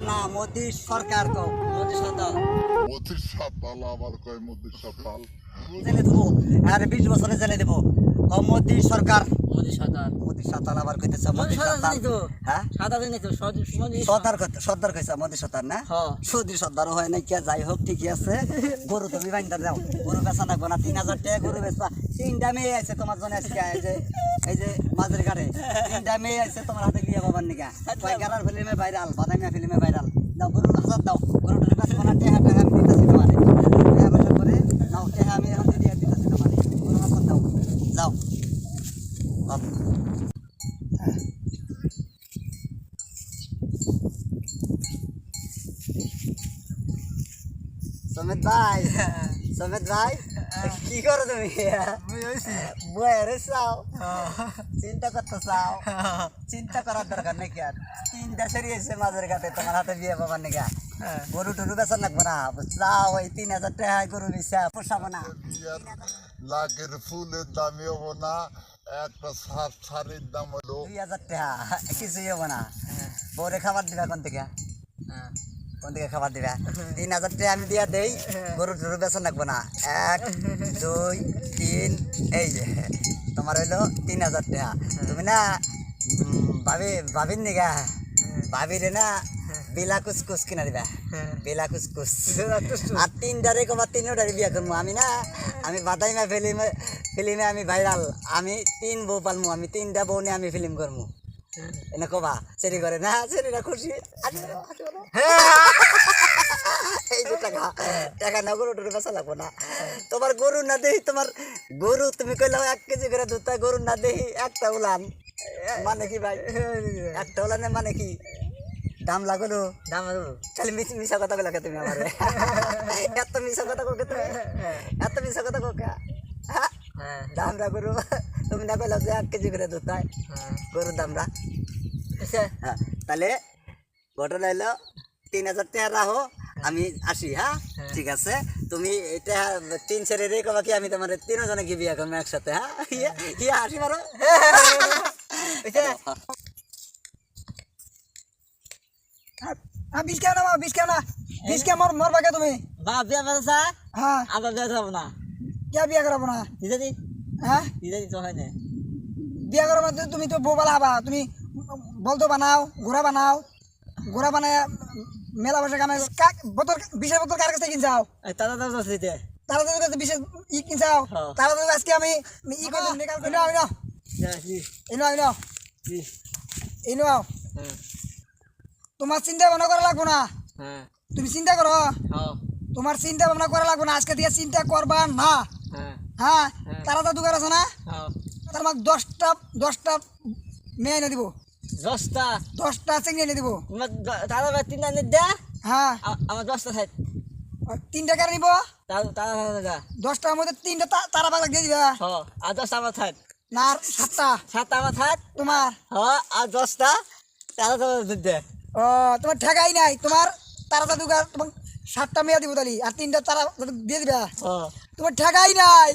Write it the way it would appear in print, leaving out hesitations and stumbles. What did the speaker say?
না মোদি সরকার কো মোদি সরকার মোদির সাতাল আবার কয় মোদির সাতাল জেলে দেবো আর 20 বছরে জেলে দেবো মোদি সরকার মোদি সরকার মোদি সাতাল আবার কইতেছে মোদি মোদি সরকার সাতাল জানি তো হ্যাঁ সাদা জানি তো মোদি সর্দার কইছে মোদি সরকার না হ্যাঁ সৌদি সর্দারও হয় নাই কে যাই হোক ঠিকই আছে গরু তুমি বাইন্দা যাও গরু বেচা লাগবো না 3000 টাকা গরু বেচা 3টা মেয়ে আছে তোমার জন্য আজকে এই যে মাঝের ঘাটে 3টা মেয়ে আছে তোমার হাতে বিয়ে বাবার নিকা কয়গারার ফিল্মে ভাইরাল বাদামিয়া ফিল্মে ভাইরাল দাও গরু হাজার দাও গরু বেচবো না টাকা আমি দিতেছি তোমারে টাকা পয়সা করে নাও টাকা আমি এখন দিয়ে দিতেছি তোমারে গরু হাজার দাও যাও সমেত ভাই কি করো তুমি বয়ারে চাও চিন্তা করতে চাও চিন্তা করার দরকার নেই কি আর 3টা সেরি এসে মাঝের ঘাটে তোমার হাতে বিয়ে বাবার নাকি গরু টরু বেচার লাগবো না চাও ওই 3000 টাকা গরু বিছা পোষাবো না লাখের ফুলের দামি হবো না একটা শাড়ির দাম হলো 2000 টাকা কিছুই হবো না বউরে খাবার দিবা কোন থেকে খাবার দিবা 3000 টাকা আমি দিয়া দেই গরু টরু বেচা লাগবো না 1 2 3 এই যে তোমার হইলো 3000 টাকা তুমি না ভাবির নিগা ভাবিরে না বেলা কুসকুস কিনা দিবা বেলা কুসকুস আর 3টারে কবা 3টারে বিয়া করবো আমি না আমি বাদাইমা ফিল্মে আমি ভাইরাল আমি 3 বউ পালমু আমি 3টা বউ নিয়ে আমি ফিল্ম করবো এনে কবা সেরি করে না সেরিরা খুশি এই যে টাকা না গরু টরু বেচা লাগবো না তোমার গরু না দেই তোমার গরু তুমি কইলাও 1 কেজি করে দুধ গরু না দেই একটা উলান মানে কি ভাই একটা উলানের মানে কি দাম লাগলো খালি মিশা কথা বলে তুমি আমার এত মিশা কথা কোকে তুমি এত মিশা কথা কোকা দাম রা গরু তুমি না কইলাও যে 1 কেজি করে দুধ গরুর দাম রা তাহলে ঘটনা হইলো 3000 টাকা রাখো আমি আসি হ্যাঁ ঠিক আছে তুমি এটা 3 ছেড়ে রে কবা কি আমি তোমার 3 জনে কি বিয়া করবো একসাথে হ্যাঁ কি আসি মারো বিশ কেনা মর বাকে তুমি বিয়া বেচা হ্যাঁ আবার বিয়া যাবো না কে বিয়া করাবো না দিদি হ্যাঁ দিদি তো হয় না বিয়া করাবো না তুমি তো বউ বালা হবা তুমি বলতো বানাও ঘোড়া বানায় মেলা বসে কামে বোতল 20 বোতল কার কাছে কিনছাও তারা দাও দিতে তারা তো কাছে 20 কিনছাও তারা তো আজকে আমি করে নিকাল ইনো তোমার চিন্তা ভাবনা করা লাগবো না তুমি চিন্তা করো তোমার চিন্তা ভাবনা করা লাগবো না আজকে দিয়ে চিন্তা করবা না হ্যাঁ তারা তো দোকান আছে না তার মানে 10টা মেয়ে এনে দিব 10টা চিংড়ি এনে দিব তারা 3টা নিয়ে দে হ্যাঁ আমার 10টা থাক 3টা কার নিব তারা 10টার মধ্যে 3টা তারা বাগ দিয়ে দিবা আর 10টা আমার থাক না 7টা আমার থাক তোমার আর 10টা তারা তো দে ও তোমার ঠেকাই নাই তোমার তারা দোকান তোমার 7টা মেয়ে দিব তালি আর 3টা তারা দিয়ে দিবা তোমার ঠেকাই নাই